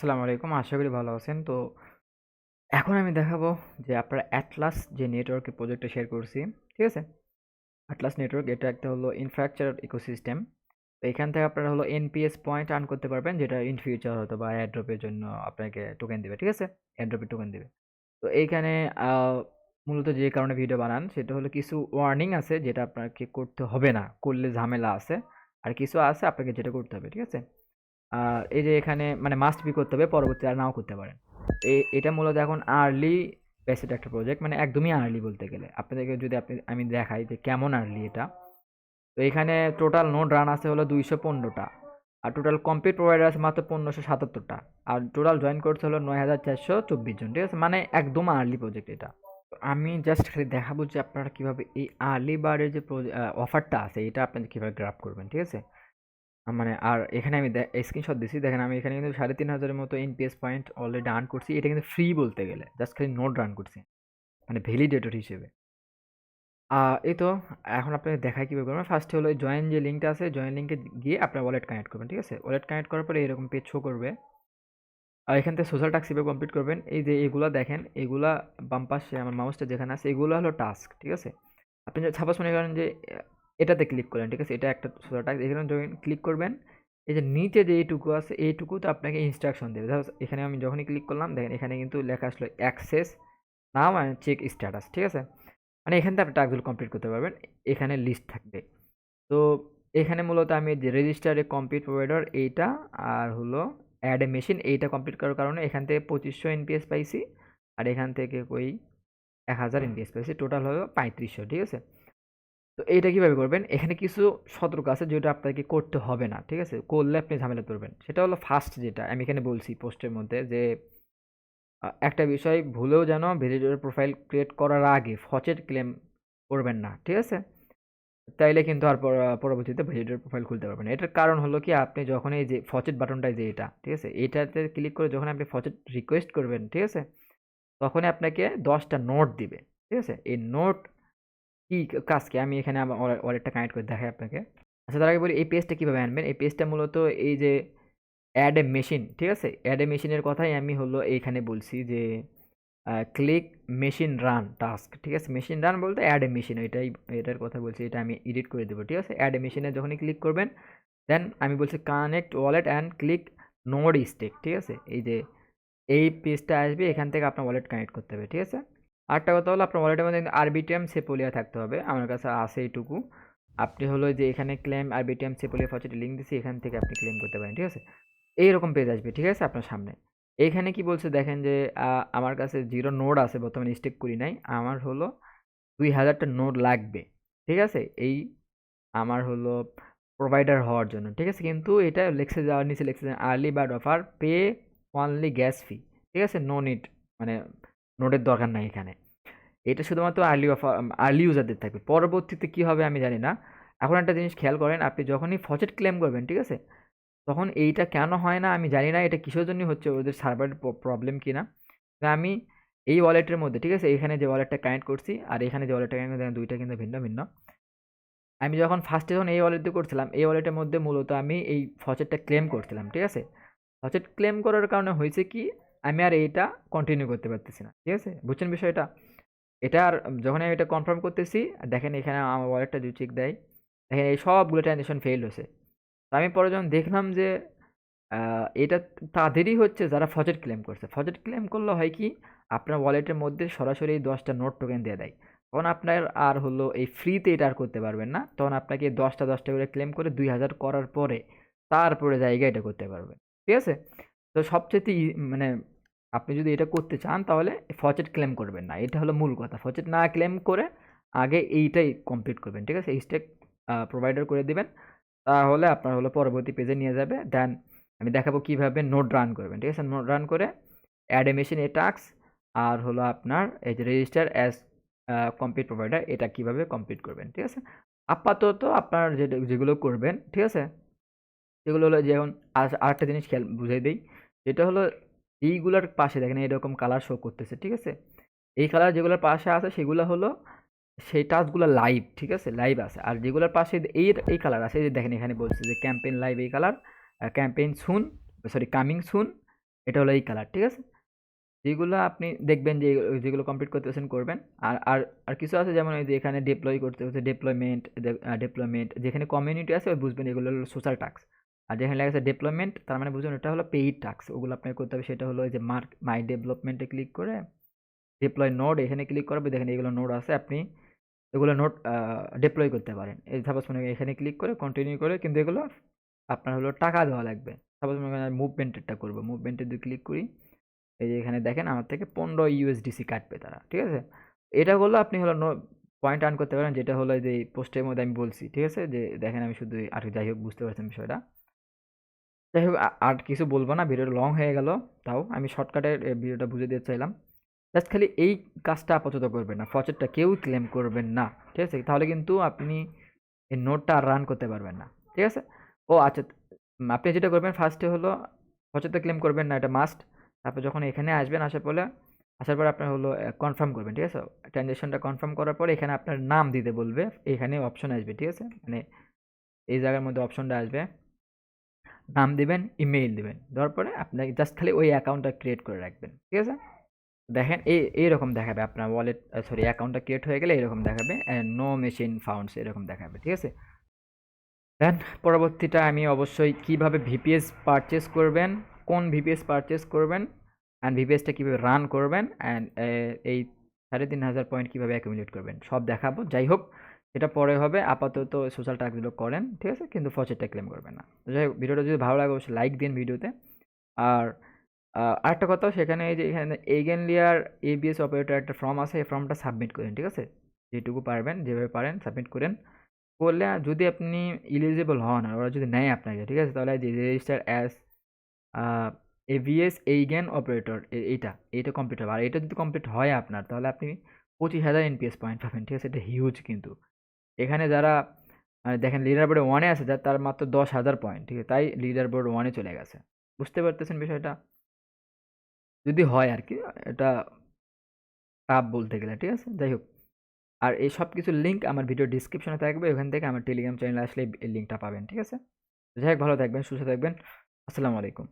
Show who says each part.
Speaker 1: আসসালামু আলাইকুম। আশা করি ভালো আছেন। তো এখন আমি দেখাবো যে আপনারা অ্যাটলাস যে নেটওয়ার্কের প্রজেক্টটা শেয়ার করছি, ঠিক আছে? অ্যাটলাস নেটওয়ার্ক এটা একটা হলো ইনফ্রাস্ট্রাকচার ইকোসিস্টেম। তো এখান থেকে আপনারা হলো এনপিএস পয়েন্ট আর্ন করতে পারবেন, যেটা ইন ফিউচার হয়তো বা এয়ারড্রপের জন্য আপনাকে টোকেন দিবে, ঠিক আছে? এয়ারড্রপের টোকেন দিবে। তো এইখানে আ মূলত যে কারণে ভিডিও বানান সেটা হলো কিছু ওয়ার্নিং আছে যেটা আপনাকে করতে হবে না। করলে ঝামেলা আছে। আর কিছু আছে আপনাকে যেটা করতে হবে, ঠিক আছে? এই যে এখানে মানে মাস্ট বি করতে হবে, পরবর্তীতে আর নাও করতে পারেন। এটা মূলত এখন আর্লি বেসিড একটা প্রজেক্ট, মানে একদমই আর্লি বলতে গেলে। আপনাদেরকে যদি আমি দেখাই যে কেমন আর্লি এটা। তো এখানে টোটাল নোড রান আছে হলো 215টা। আর টোটাল কমপ্লিট প্রোভাইডার আছে মাত্র 1577টা। আর টোটাল জয়েন করছে হলো 9424 জন, ঠিক আছে? মানে একদম আর্লি প্রজেক্ট এটা। তো আমি জাস্ট খালি দেখাবো যে আপনারা কিভাবে এই আর্লি বার্ডের যে অফারটা আছে এটা আপনারা কিভাবে গ্র্যাব করবেন, ঠিক আছে? মানে আর এখানে আমি স্ক্রিনশট দিছি, দেখেন আমি এখানে কিন্তু 3500 মতো এনপিএস পয়েন্ট অলরেডি আর্ন করছি। এটা কিন্তু ফ্রি বলতে গেলে, জাস্ট খালি নোট রান করছি, মানে ভ্যালিডেটর হিসেবে। এই তো এখন আপনাকে দেখাই কিভাবে করবেন। ফার্স্ট হলো জয়েন যে লিঙ্কটা আছে, জয়েন লিঙ্কে গিয়ে আপনার ওয়ালেট কানেক্ট করবেন, ঠিক আছে? ওয়ালেট কানেক্ট করার পরে এরকম পেজ শো করবে। আর এখান থেকে সোশ্যাল টাস্ক কিভাবে কমপ্লিট করবেন, এই যে এগুলা দেখেন, এগুলা বাম পাশে আমার মাউসটা যেখানে আছে এগুলো হলো টাস্ক, ঠিক আছে? আপনি সাপোজ মনে করেন যে এটাতে ক্লিক করলেন, ঠিক আছে? এটা একটা সোশ্যাল টাস্ক, এখানে যখন ক্লিক করবেন, এই যে নিচে যে এইটুকু আছে এইটুকুতে আপনাকে ইনস্ট্রাকশন দেবে। এখানে আমি যখনই ক্লিক করলাম দেখেন এখানে কিন্তু লেখা আসলো access now and check status, ঠিক আছে? মানে এখান থেকে আপনি টাস্কগুলো কমপ্লিট করতে পারবেন। এখানে লিস্ট থাকবে। তো এখানে মূলত আমি যে রেজিস্টারে কমপ্লিট প্রোভাইডার এইটা, আর হলো অ্যাড এ মেশিন এইটা কমপ্লিট করার কারণে এখান থেকে 2500 এনপিএস পাইছি। আর এখান থেকে ওই 1000 এনপিএস পাইছি, টোটাল হলো 3500, ঠিক আছে? তো এইটা কিভাবে করবেন, এখানে কিছু সতর্ক আছে যেটা আপনাকে করতে হবে না, ঠিক আছে? করলে আপনি ঝামেলা পড়বেন। সেটা হলো ফার্স্ট যেটা আমি এখানে বলছি পোস্টের মধ্যে যে একটা বিষয় ভুলেও যেন ভেরিফাইড প্রোফাইল ক্রিয়েট করার আগে ফচেট ক্লেম করবেন না, ঠিক আছে? তাইলে কিন্তু আর পরবর্তীতে ভেরিফাইড প্রোফাইল খুলতে পারবেন না। এটার কারণ হলো কি, আপনি যখন এই যে ফচেট বাটনটা যে এটা, ঠিক আছে? এটাতে ক্লিক করে যখন আপনি ফচেট রিকোয়েস্ট করবেন, ঠিক আছে? তখনই আপনাকে 10টা নোট দিবে, ঠিক আছে? এই নোট কি কাজ কি আমি এখানে আমার ওয়ালেটটা কানেক্ট করে দেখাই আপনাকে। আচ্ছা, তার আগে বলি এই পেজটা কিভাবে আনবেন। এই পেজটা মূলত এই যে অ্যাড এ মেশিন, ঠিক আছে? অ্যাড এ মেশিনের কথাই আমি হলো এইখানে বলছি যে ক্লিক মেশিন রান টাস্ক, ঠিক আছে? মেশিন রান বলতে অ্যাড এ মেশিন, এটার কথা বলছি। এটা আমি এডিট করে দেবো, ঠিক আছে? অ্যাড এ মেশিনে যখনই ক্লিক করবেন, দেন আমি বলছি connect wallet and click node stake, ঠিক আছে? এই যে এই পেজটা আসবে, এখান থেকে আপনার ওয়ালেট কানেক্ট করতে হবে, ঠিক আছে? আরেকটা কথা হলো আপনার ওয়ালেটের মধ্যে আরবিটিএম সেপোলিয়া থাকতে হবে। আমার কাছে আছে এইটুকু। আপনি হলো যে এখানে ক্লেম আরবিটিএম সেপোলিয়া ফচেট লিঙ্ক দিছি, এখান থেকে আপনি ক্লেম করতে পারেন, ঠিক আছে? এইরকম পেজ আসবে, ঠিক আছে, আপনার সামনে। এইখানে কি বলছে দেখেন যে আমার কাছে 0 নোড আছে, বর্তমানে স্টেক করি নাই। আমার হলো 2000টা নোড লাগবে, ঠিক আছে? এই আমার হলো প্রোভাইডার হওয়ার জন্য, ঠিক আছে? কিন্তু এটা লেখছে, যাওয়ার নিচে লেখছে early bird offer, pay only gas ফি, ঠিক আছে? নো নিড, মানে নোডের দরকার নাই এখানে। এটা শুধুমাত্র আর্লি অফার, আর্লি ইউজারদের থাকবে। পরবর্তীতে কি হবে আমি জানি না। এখন একটা জিনিস খেয়াল করেন, আপনি যখনই ফচেট ক্লেম করবেন, ঠিক আছে? তখন এইটা কেন হয় না আমি জানি না, এটা কিসের জন্য হচ্ছে, ওদের সার্ভারের প্রবলেম কিনা। আমি এই ওয়ালেটের মধ্যে, ঠিক আছে? এখানে যে ওয়ালেটটা কানেক্ট করছি আর এখানে যে ওয়ালেটটা কানেক্ট করছি, দুইটা কিন্তু ভিন্ন ভিন্ন। আমি যখন ফার্স্টে যখন এই ওয়ালেট দিয়ে করছিলাম, এই ওয়ালেটের মধ্যে মূলত আমি এই ফচেটটা ক্লেম করছিলাম, ঠিক আছে? ফচেট ক্লেম করার কারণে হয়েছে কি, আমি আর এইটা কন্টিনিউ করতে পারতেছি না, ঠিক আছে? বুঝছেন বিষয়টা? এটা আর যখন আমি এটা কনফার্ম করতেছি, দেখেন এখানে আমার ওয়ালেটটা যদি চেক দেয়, দেখেন এই সবগুলো ট্রানজেকশন ফেল হয়েছে। তো আমি পরে যখন দেখলাম যে এটা তাদেরই হচ্ছে যারা ফজেট ক্লেম করছে। ফজেট ক্লেম করলে হয় কি, আপনার ওয়ালেটের মধ্যে সরাসরি 10টা নোট টোকেন দিয়ে দেয়। তখন আপনার আর হলো এই ফ্রিতে এটা আর করতে পারবেন না। তখন আপনাকে 10টা করে ক্লেম করে 2000 করার পরে তারপরে জায়গায় এটা করতে পারবেন। ঠিক আছে? তো সবচাইতে মানে আপনি যদি এটা করতে চান তাহলে ফজেট ক্লেম করবেন না। এটা হলো মূল কথা। ফজেট না ক্লেম করে আগে এইটাই কমপ্লিট করবেন। ঠিক আছে? এই স্টেক প্রোভাইডার করে দিবেন। তাহলে আপনার হলো পরবর্তী পেজে নিয়ে যাবে। দেন আমি দেখাবো কিভাবে নোড রান করবেন, ঠিক আছে? নোড রান করে add a machine a task, আর হলো আপনার এই যে রেজিস্টার অ্যাজ কমপ্লিট প্রোভাইডার, এটা কিভাবে কমপ্লিট করবেন, ঠিক আছে? আপাতত আপনার যেগুলো করবেন, ঠিক আছে? সেগুলো হলো যেমন আরেকটা জিনিস খেয়াল বুঝাই দেই। যেটা হলো এইগুলার পাশে দেখেন এরকম কালার শো করতেছে, ঠিক আছে? এই কালার যেগুলোর পাশে আছে সেগুলো হলো সেই টাস্কগুলো লাইভ, ঠিক আছে? লাইভ আছে। আর যেগুলোর পাশে এই কালার আছে, এই যে দেখেন এখানে বলছে যে ক্যাম্পেইন লাইভ এই কালার, ক্যাম্পেইন সুন, সরি কামিং সুন, এটা হলো এই কালার, ঠিক আছে? যেগুলো আপনি দেখবেন যে যেগুলো কমপ্লিট করতেছেন করবেন। আর আর আর কিছু আছে যেমন এই যে এখানে ডিপ্লয় করতে হচ্ছে, ডিপ্লয়মেন্ট যেখানে কমিউনিটি আছে ওই বুঝবেন এগুলো হলো সোশ্যাল টাস্ক। আর যেখানে লেখা আছে ডেভেলপমেন্ট তার মানে বুঝবেন এটা হলো পেইড টাস্ক। ওগুলো আপনাকে করতে হবে, সেটা হলো এই যে মাই ডেভেলপমেন্টে ক্লিক করে ডিপ্লয় নোড এখানে ক্লিক করবে, দেখেন এগুলো নোড আছে, আপনি এগুলো নোড ডিপ্লয় করতে পারেন। এই সাপোজ মনে করেন এখানে ক্লিক করে কন্টিনিউ করে, কিন্তু এগুলো আপনার হলো টাকা দেওয়া লাগবে। সাপোজ মনে করেন মুভমেন্টেরটা করবো, মুভমেন্টে যদি ক্লিক করি এই যে এখানে দেখেন আমার থেকে 15 ইউএসডিসি কাটবে তারা, ঠিক আছে? এটা করলে আপনি হলো পয়েন্ট আর্ন করতে পারেন, যেটা হলো যে পোস্টের মধ্যে আমি বলছি, ঠিক আছে? যে দেখেন আমি শুধু আর যাই হোক বুঝতে পারছেন বিষয়টা। যাই হোক আর কিছু বলবো না, ভিডিওটা লং হয়ে গেল, তাও আমি শর্টকাটে ভিডিওটা বুঝে দিতে চাইলাম। জাস্ট খালি এই কাজটা আপাতত করবেন না, ফচেটটা কেউ ক্লেম করবেন না, ঠিক আছে? তাহলে কিন্তু আপনি এই নোটটা আর রান করতে পারবেন না, ঠিক আছে? ও আচ্ছা, আপনি যেটা করবেন ফার্স্টে হলো ফচেটটা ক্লেম করবেন না, এটা মাস্ট। তারপর যখন এখানে আসবেন আসার পরে আপনার হলো কনফার্ম করবেন, ঠিক আছে? ট্রানজ্যাকশনটা কনফার্ম করার পরে এখানে আপনার নাম দিতে বলবে, এখানে অপশন আসবে, ঠিক আছে? মানে এই জায়গার মধ্যে অপশনটা আসবে, নাম দিবেন, ইমেইল দিবেন, দেওয়ার পরে আপনাকে জাস্ট খালি ওই অ্যাকাউন্টটা ক্রিয়েট করে রাখবেন, ঠিক আছে? দেখেন এইরকম দেখাবে আপনার ওয়ালেট, সরি অ্যাকাউন্টটা ক্রিয়েট হয়ে গেলে এরকম দেখাবে, নো মেশিন ফাউন্ডস এরকম দেখাবে, ঠিক আছে? দেন পরবর্তীটা আমি অবশ্যই কিভাবে ভিপিএস পারচেজ করবেন, কোন ভিপিএস পারচেজ করবেন, অ্যান্ড ভিপিএসটা কীভাবে রান করবেন, অ্যান্ড এই 3500 পয়েন্ট কীভাবে অ্যাকুমুলেট করবেন সব দেখাবো। যাই হোক এটা পরে হবে, আপাতত সোশ্যাল টাস্কগুলো করেন, ঠিক আছে? কিন্তু ফচেটটা ক্লেম করবেন না। তো যাই হোক ভিডিওটা যদি ভালো লাগে অবশ্যই লাইক দিন ভিডিওতে। আর আরেকটা কথা, সেখানে এই যে এখানে এইগেনলিয়ার এবিএস অপারেটর একটা ফর্ম আছে, এই ফর্মটা সাবমিট করেন, ঠিক আছে? যেটুকু পারবেন যেভাবে পারেন সাবমিট করেন। করলে যদি আপনি ইলিজিবল হন আর ওরা যদি নেয় আপনাকে, ঠিক আছে? তাহলে যে register as AVS Eigen operator এইটা কমপ্লিট হবে। আর এটা যদি কমপ্লিট হয় আপনার, তাহলে আপনি 25,000 এনপিএস পয়েন্ট পাবেন, ঠিক আছে? এটা হিউজ কিন্তু। এখানে যারা দেখেন লিডার বোর্ডে 1-এ আছে তার মাত্র 10,000 পয়েন্ট, ঠিক আছে? তাই লিডার বোর্ড 1-এ চলে গেছে। বুঝতে পারতেছেন বিষয়টা? যদি হয় আরকি, এটা টাফ বলতে গেলে, ঠিক আছে? যাই হোক, আর এই সব কিছুর লিঙ্ক আমার ভিডিও ডিসক্রিপশনে থাকবে, ওখান থেকে আমার টেলিগ্রাম চ্যানেলে আসলে এই লিঙ্কটা পাবেন, ঠিক আছে? যাই হোক ভালো থাকবেন, সুস্থ থাকবেন। আসসালামু আলাইকুম।